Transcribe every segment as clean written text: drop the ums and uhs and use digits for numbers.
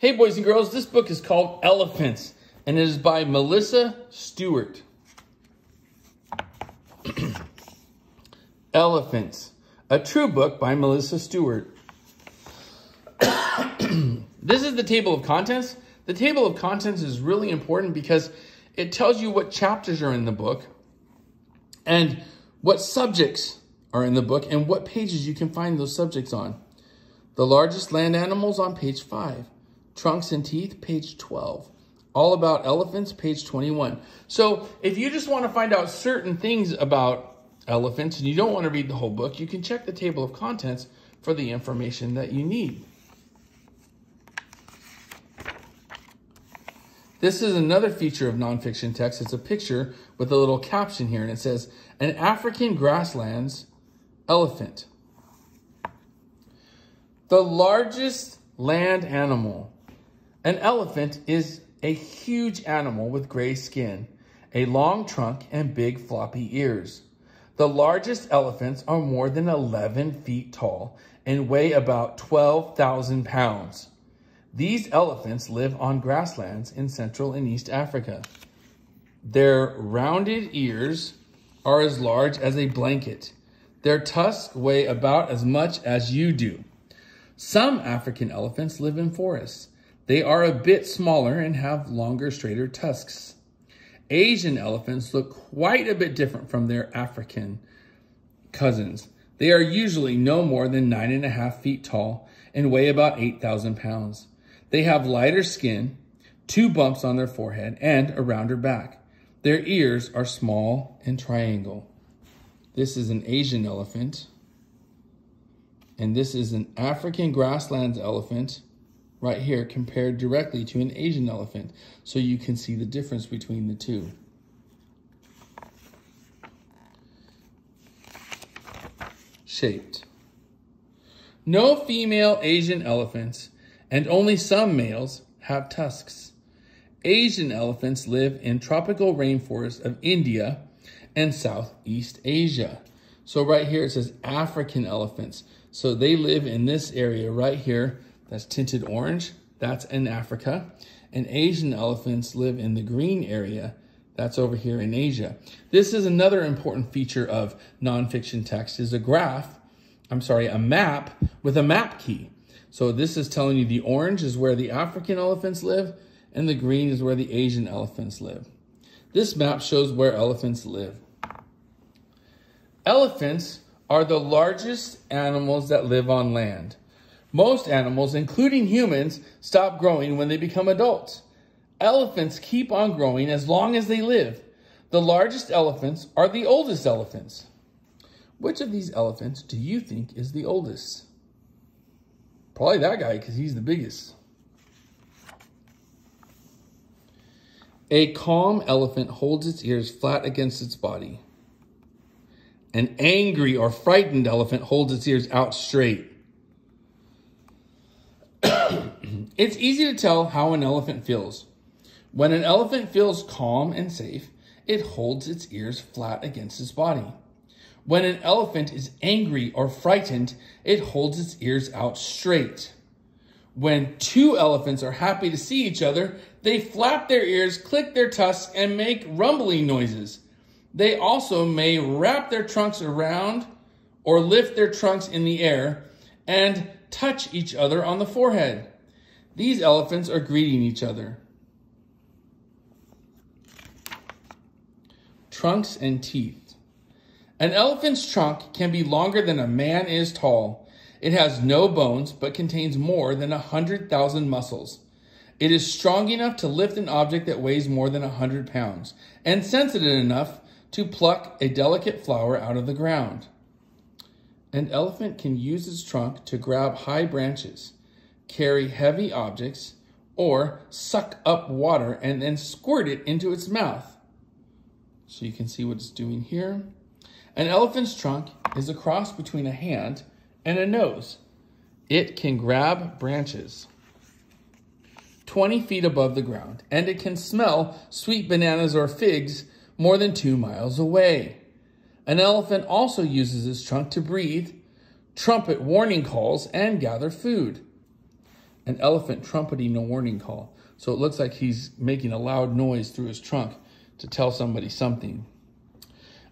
Hey boys and girls, this book is called Elephants, and it is by Melissa Stewart. Elephants, a true book by Melissa Stewart. This is the table of contents. The table of contents is really important because it tells you what chapters are in the book and what subjects are in the book and what pages you can find those subjects on. The largest land animals on page 5. Trunks and teeth, page 12. All about elephants, page 21. So if you just want to find out certain things about elephants and you don't want to read the whole book, you can check the table of contents for the information that you need. This is another feature of nonfiction text. It's a picture with a little caption here, and it says, an African grasslands elephant. The largest land animal. An elephant is a huge animal with gray skin, a long trunk, and big floppy ears. The largest elephants are more than 11 feet tall and weigh about 12,000 pounds. These elephants live on grasslands in Central and East Africa. Their rounded ears are as large as a blanket. Their tusks weigh about as much as you do. Some African elephants live in forests. They are a bit smaller and have longer, straighter tusks. Asian elephants look quite a bit different from their African cousins. They are usually no more than 9.5 feet tall and weigh about 8,000 pounds. They have lighter skin, 2 bumps on their forehead, and a rounder back. Their ears are small and triangle. This is an Asian elephant. And this is an African grasslands elephant right here compared directly to an Asian elephant. So you can see the difference between the two. Shaped. No female Asian elephants and only some males have tusks. Asian elephants live in tropical rainforests of India and Southeast Asia. So right here it says African elephants. So they live in this area right here. That's tinted orange. That's in Africa. And Asian elephants live in the green area. That's over here in Asia. This is another important feature of nonfiction text is a map with a map key. So this is telling you the orange is where the African elephants live and the green is where the Asian elephants live. This map shows where elephants live. Elephants are the largest animals that live on land. Most animals, including humans, stop growing when they become adults. Elephants keep on growing as long as they live. The largest elephants are the oldest elephants. Which of these elephants do you think is the oldest? Probably that guy because he's the biggest. A calm elephant holds its ears flat against its body. An angry or frightened elephant holds its ears out straight. It's easy to tell how an elephant feels. When an elephant feels calm and safe, it holds its ears flat against its body. When an elephant is angry or frightened, it holds its ears out straight. When two elephants are happy to see each other, they flap their ears, click their tusks, and make rumbling noises. They also may wrap their trunks around or lift their trunks in the air and touch each other on the forehead. These elephants are greeting each other. Trunks and teeth. An elephant's trunk can be longer than a man is tall. It has no bones, but contains more than 100,000 muscles. It is strong enough to lift an object that weighs more than 100 pounds, and sensitive enough to pluck a delicate flower out of the ground. An elephant can use its trunk to grab high branches, carry heavy objects, or suck up water and then squirt it into its mouth. So you can see what it's doing here. An elephant's trunk is a cross between a hand and a nose. It can grab branches 20 feet above the ground, and it can smell sweet bananas or figs more than 2 miles away. An elephant also uses its trunk to breathe, trumpet warning calls, and gather food. an elephant trumpeting a warning call. So it looks like he's making a loud noise through his trunk to tell somebody something.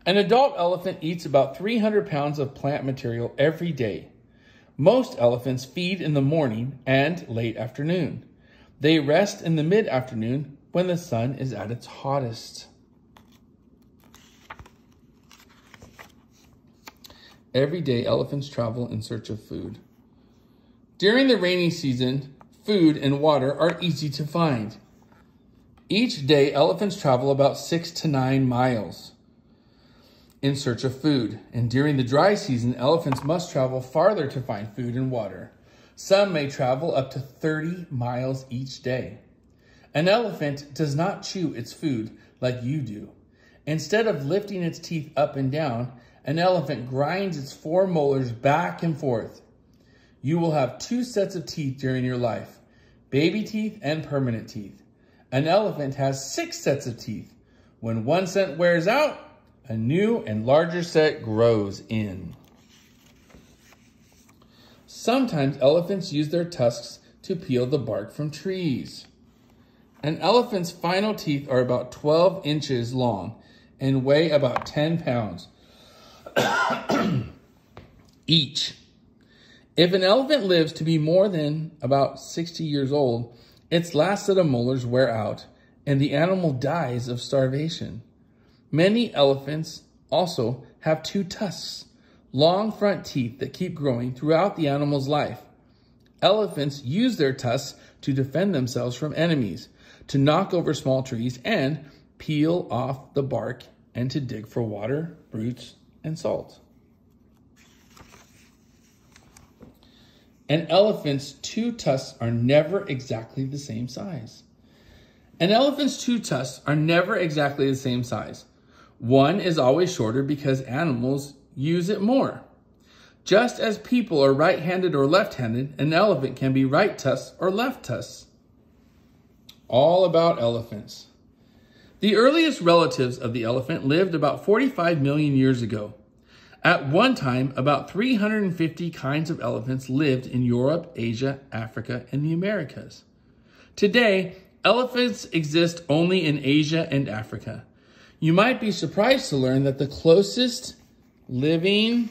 An adult elephant eats about 300 pounds of plant material every day. Most elephants feed in the morning and late afternoon. They rest in the mid-afternoon when the sun is at its hottest. Every day, elephants travel in search of food. During the rainy season, food and water are easy to find. Each day, elephants travel about 6 to 9 miles in search of food. And during the dry season, elephants must travel farther to find food and water. Some may travel up to 30 miles each day. An elephant does not chew its food like you do. Instead of lifting its teeth up and down, an elephant grinds its 4 molars back and forth. You will have 2 sets of teeth during your life, baby teeth and permanent teeth. An elephant has 6 sets of teeth. When one set wears out, a new and larger set grows in. Sometimes elephants use their tusks to peel the bark from trees. An elephant's final teeth are about 12 inches long and weigh about 10 pounds each. If an elephant lives to be more than about 60 years old, its last set of molars wear out and the animal dies of starvation. Many elephants also have 2 tusks, long front teeth that keep growing throughout the animal's life. Elephants use their tusks to defend themselves from enemies, to knock over small trees, and peel off the bark, and to dig for water, roots, and salt. An elephant's 2 tusks are never exactly the same size. An elephant's 2 tusks are never exactly the same size. One is always shorter because animals use it more. Just as people are right-handed or left-handed, an elephant can be right tusked or left tusked. All about elephants. The earliest relatives of the elephant lived about 45 million years ago. At one time, about 350 kinds of elephants lived in Europe, Asia, Africa, and the Americas. Today, elephants exist only in Asia and Africa. You might be surprised to learn that the closest living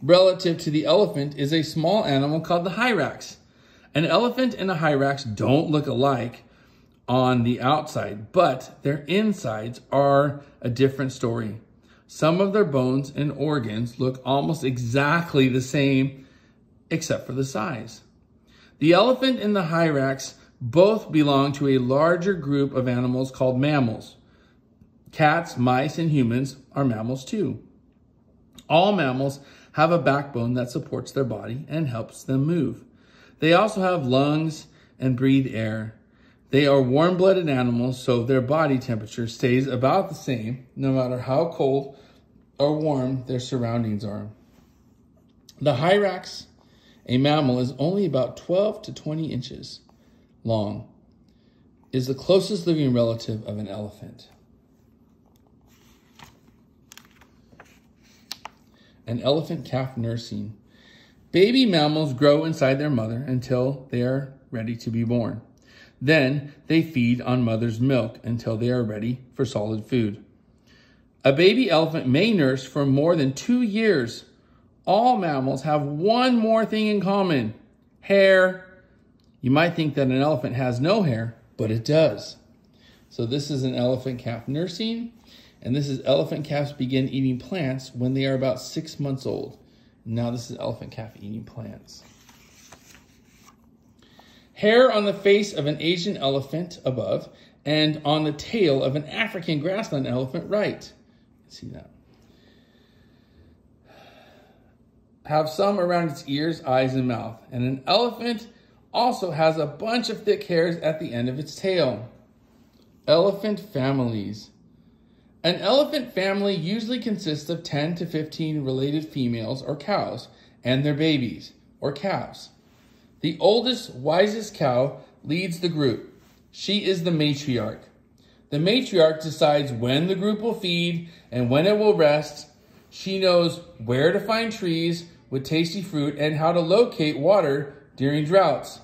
relative to the elephant is a small animal called the hyrax. An elephant and a hyrax don't look alike on the outside, but their insides are a different story. Some of their bones and organs look almost exactly the same, except for the size. The elephant and the hyrax both belong to a larger group of animals called mammals. Cats, mice, and humans are mammals too. All mammals have a backbone that supports their body and helps them move. They also have lungs and breathe air. They are warm-blooded animals, so their body temperature stays about the same no matter how cold or warm their surroundings are. The hyrax, a mammal, is only about 12 to 20 inches long, is the closest living relative of an elephant. An elephant calf nursing. Baby mammals grow inside their mother until they are ready to be born. Then they feed on mother's milk until they are ready for solid food. A baby elephant may nurse for more than 2 years. All mammals have one more thing in common: hair. You might think that an elephant has no hair, but it does. So this is an elephant calf nursing. And this is elephant calves begin eating plants when they are about 6 months old. Now this is elephant calf eating plants. Hair on the face of an Asian elephant above and on the tail of an African grassland elephant right. See that? Have some around its ears, eyes, and mouth. And an elephant also has a bunch of thick hairs at the end of its tail. Elephant families. An elephant family usually consists of 10 to 15 related females or cows and their babies or calves. The oldest, wisest cow leads the group. She is the matriarch. The matriarch decides when the group will feed and when it will rest. She knows where to find trees with tasty fruit and how to locate water during droughts.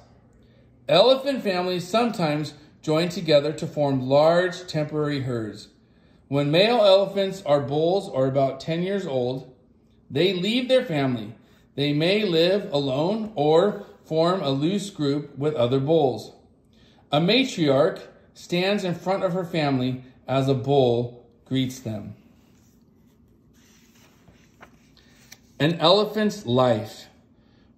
Elephant families sometimes join together to form large temporary herds. When male elephants are bulls or about 10 years old, they leave their family. They may live alone or form a loose group with other bulls. A matriarch stands in front of her family as a bull greets them. An elephant's life.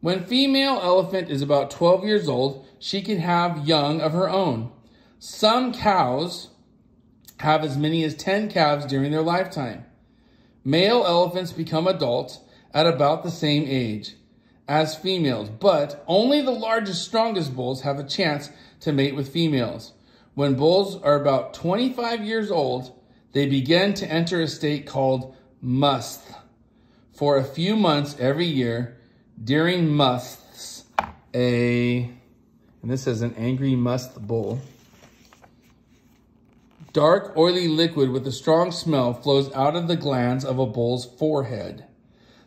When female elephant is about 12 years old, she can have young of her own. Some cows have as many as 10 calves during their lifetime. Male elephants become adults at about the same age as females, but only the largest, strongest bulls have a chance to mate with females. When bulls are about 25 years old, they begin to enter a state called must. For a few months every year, during musts, and this is an angry must bull, dark, oily liquid with a strong smell flows out of the glands of a bull's forehead.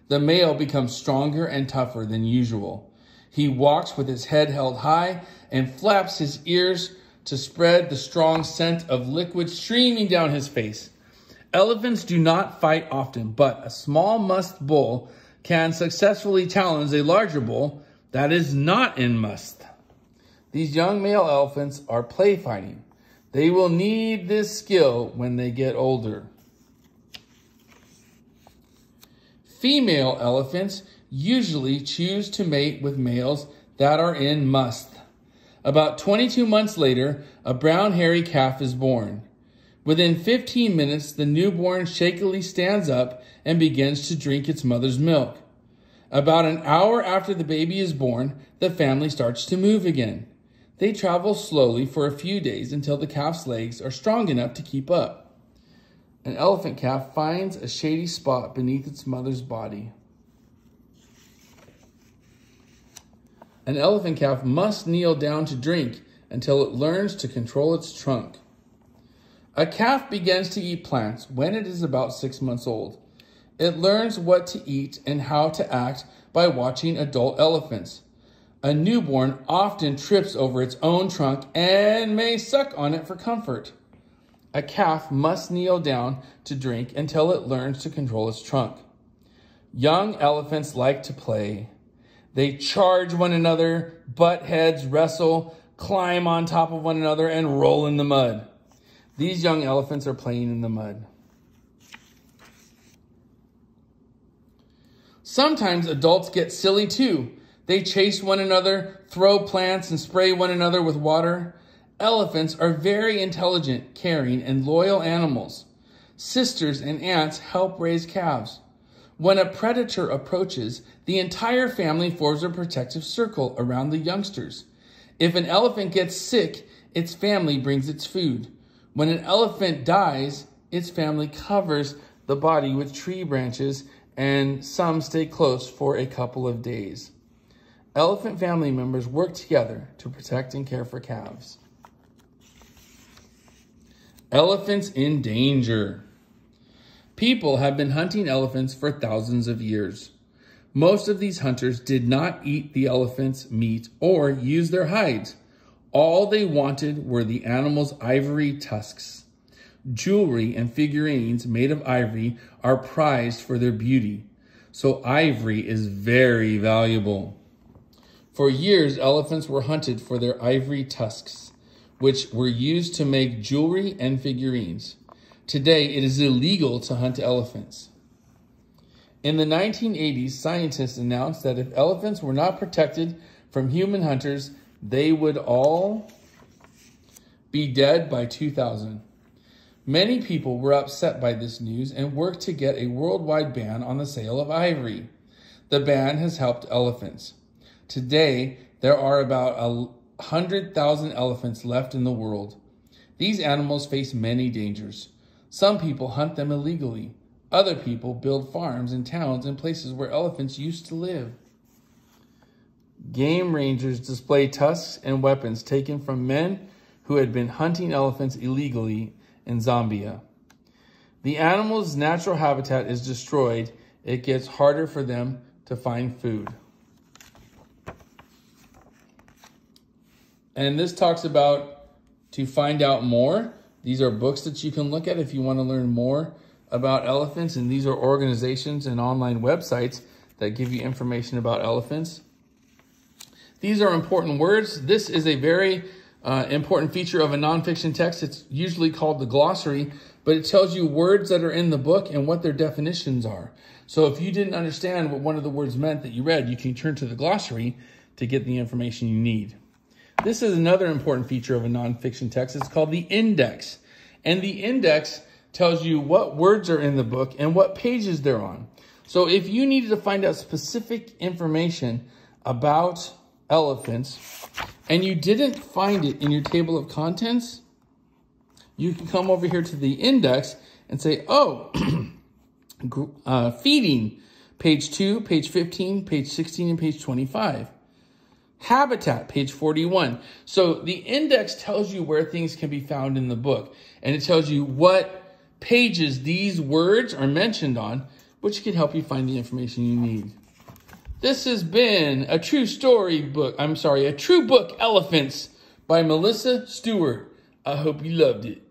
The male becomes stronger and tougher than usual. He walks with his head held high and flaps his ears to spread the strong scent of liquid streaming down his face. Elephants do not fight often, but a small must bull can successfully challenge a larger bull that is not in must. These young male elephants are play fighting. They will need this skill when they get older. Female elephants usually choose to mate with males that are in must. About 22 months later, a brown hairy calf is born. Within 15 minutes, the newborn shakily stands up and begins to drink its mother's milk. About an hour after the baby is born, the family starts to move again. They travel slowly for a few days until the calf's legs are strong enough to keep up. An elephant calf finds a shady spot beneath its mother's body. An elephant calf must kneel down to drink until it learns to control its trunk. A calf begins to eat plants when it is about 6 months old. It learns what to eat and how to act by watching adult elephants. A newborn often trips over its own trunk and may suck on it for comfort. A calf must kneel down to drink until it learns to control its trunk. Young elephants like to play. They charge one another, butt heads, wrestle, climb on top of one another, and roll in the mud. These young elephants are playing in the mud. Sometimes adults get silly too. They chase one another, throw plants, and spray one another with water. Elephants are very intelligent, caring, and loyal animals. Sisters and aunts help raise calves. When a predator approaches, the entire family forms a protective circle around the youngsters. If an elephant gets sick, its family brings its food. When an elephant dies, its family covers the body with tree branches, and some stay close for a couple of days. Elephant family members work together to protect and care for calves. Elephants in danger. People have been hunting elephants for thousands of years. Most of these hunters did not eat the elephant's meat or use their hides. All they wanted were the animal's ivory tusks. Jewelry and figurines made of ivory are prized for their beauty, so ivory is very valuable. For years, elephants were hunted for their ivory tusks, which were used to make jewelry and figurines. Today, it is illegal to hunt elephants. In the 1980s, scientists announced that if elephants were not protected from human hunters, they would all be dead by 2000. Many people were upset by this news and worked to get a worldwide ban on the sale of ivory. The ban has helped elephants. Today, there are about 100,000 elephants left in the world. These animals face many dangers. Some people hunt them illegally. Other people build farms and towns in places where elephants used to live. Game rangers display tusks and weapons taken from men who had been hunting elephants illegally in Zambia. The animal's natural habitat is destroyed. It gets harder for them to find food. And this talks about to find out more. These are books that you can look at if you want to learn more about elephants. And these are organizations and online websites that give you information about elephants. These are important words. This is a very important feature of a nonfiction text. It's usually called the glossary, but it tells you words that are in the book and what their definitions are. So if you didn't understand what one of the words meant that you read, you can turn to the glossary to get the information you need. This is another important feature of a nonfiction text. It's called the index. And the index tells you what words are in the book and what pages they're on. So if you needed to find out specific information about elephants and you didn't find it in your table of contents, you can come over here to the index and say, oh, feeding, page 2, page 15, page 16, and page 25. Habitat, page 41. So the index tells you where things can be found in the book, and it tells you what pages these words are mentioned on, which can help you find the information you need. This has been a true book, Elephants by Melissa Stewart. I hope you loved it.